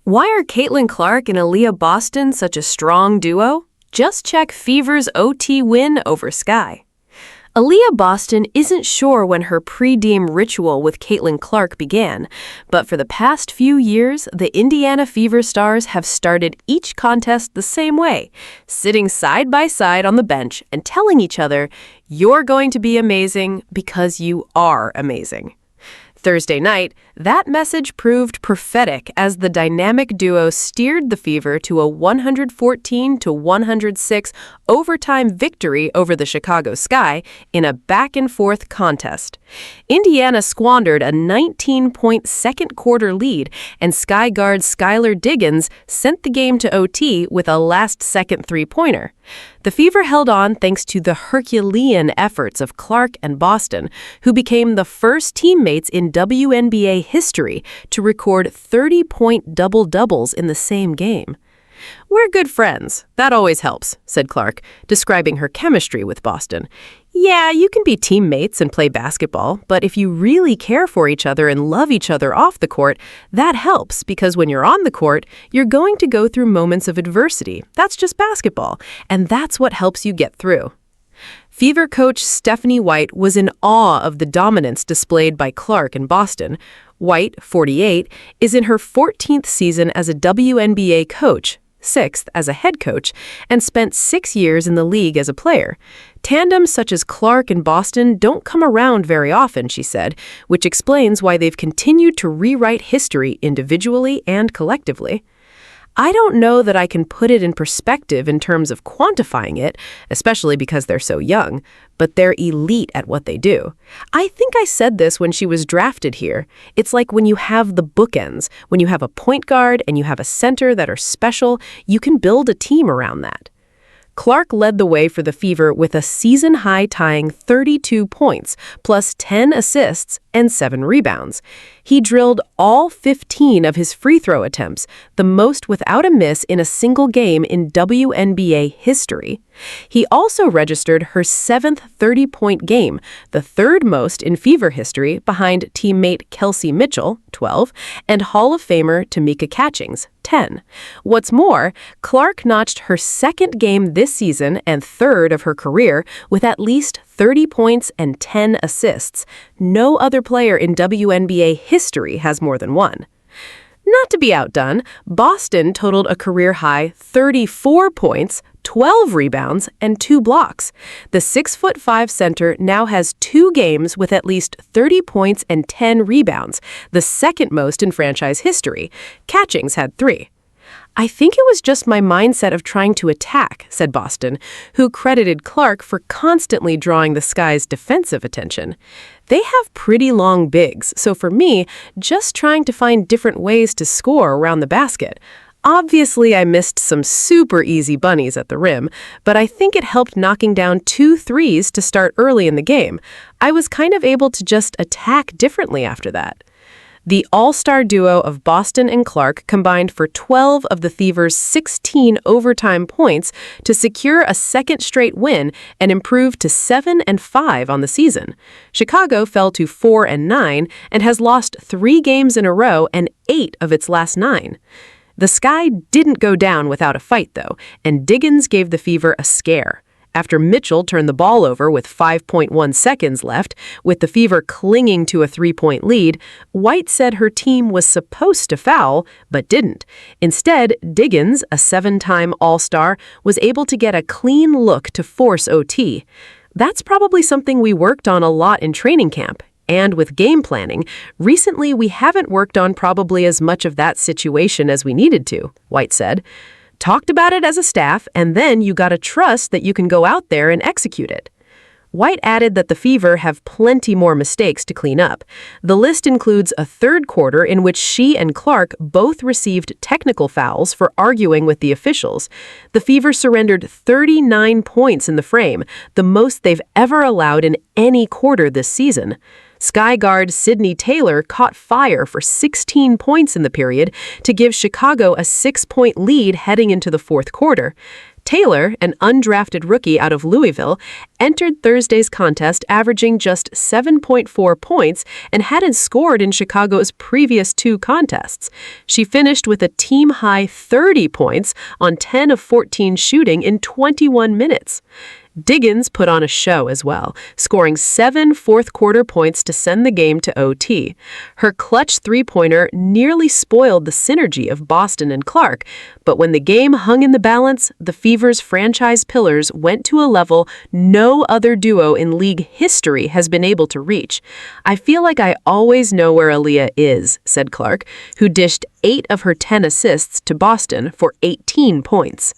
Why are Caitlin Clark and Aliyah Boston such a strong duo? Just check Fever's OT win over Sky. Aliyah Boston isn't sure when her pregame ritual with Caitlin Clark began, but for the past few years, the Indiana Fever stars have started each contest the same way, sitting side by side on the bench and telling each other, "You're going to be amazing because you are amazing." Thursday night, that message proved prophetic as the dynamic duo steered the Fever to a 114-106 overtime victory over the Chicago Sky in a back-and-forth contest. Indiana squandered a 19-point second-quarter lead, and Sky guard Skylar Diggins sent the game to OT with a last-second three-pointer. The Fever held on thanks to the Herculean efforts of Clark and Boston, who became the first teammates in WNBA history to record 30-point double-doubles in the same game. "We're good friends. That always helps," said Clark, describing her chemistry with Boston. "Yeah, you can be teammates and play basketball, but if you really care for each other and love each other off the court, that helps because when you're on the court, you're going to go through moments of adversity. That's just basketball, and that's what helps you get through." Fever coach Stephanie White was in awe of the dominance displayed by Clark and Boston. White, 48, is in her 14th season as a WNBA coach, 6th as a head coach, and spent 6 years in the league as a player. Tandems such as Clark and Boston don't come around very often, she said, which explains why they've continued to rewrite history individually and collectively. "I don't know that I can put it in perspective in terms of quantifying it, especially because they're so young, but they're elite at what they do. I think I said this when she was drafted here. It's like when you have the bookends, when you have a point guard and you have a center that are special, you can build a team around that." Clark led the way for the Fever with a season-high tying 32 points, plus 10 assists and 7 rebounds. He drilled all 15 of his free throw attempts, the most without a miss in a single game in WNBA history. He also registered her 7th 30-point game, the third most in Fever history behind teammate Kelsey Mitchell, 12, and Hall of Famer Tamika Catchings, 10. What's more, Clark notched her second game this season and third of her career with at least 30 points and 10 assists. No other player in WNBA history has more than one. Not to be outdone, Boston totaled a career-high 34 points, 12 rebounds, and 2 blocks. The 6'5" center now has 2 games with at least 30 points and 10 rebounds, the second most in franchise history. Catchings had 3. "I think it was just my mindset of trying to attack," said Boston, who credited Clark for constantly drawing the Sky's defensive attention. "They have pretty long bigs, so for me, just trying to find different ways to score around the basket. Obviously, I missed some super easy bunnies at the rim, but I think it helped knocking down 2 threes to start early in the game. I was kind of able to just attack differently after that." The all-star duo of Boston and Clark combined for 12 of the Fever's 16 overtime points to secure a second straight win and improve to 7-5 on the season. Chicago fell to 4-9 and has lost 3 games in a row and 8 of its last 9. The Sky didn't go down without a fight, though, and Diggins gave the Fever a scare. After Mitchell turned the ball over with 5.1 seconds left, with the Fever clinging to a 3-point lead, White said her team was supposed to foul, but didn't. Instead, Diggins, a 7-time All-Star, was able to get a clean look to force OT. "That's probably something we worked on a lot in training camp. And with game planning, recently we haven't worked on probably as much of that situation as we needed to," White said. "Talked about it as a staff, and then you gotta trust that you can go out there and execute it." White added that the Fever have plenty more mistakes to clean up. The list includes a third quarter in which she and Clark both received technical fouls for arguing with the officials. The Fever surrendered 39 points in the frame, the most they've ever allowed in any quarter this season. Sky guard Sydney Taylor caught fire for 16 points in the period to give Chicago a 6-point lead heading into the fourth quarter. Taylor, an undrafted rookie out of Louisville, entered Thursday's contest averaging just 7.4 points and hadn't scored in Chicago's previous 2 contests. She finished with a team-high 30 points on 10 of 14 shooting in 21 minutes. Diggins put on a show as well, scoring 7 fourth-quarter points to send the game to OT. Her clutch three-pointer nearly spoiled the synergy of Boston and Clark, but when the game hung in the balance, the Fever's franchise pillars went to a level no other duo in league history has been able to reach. "I feel like I always know where Aliyah is," said Clark, who dished 8 of her 10 assists to Boston for 18 points.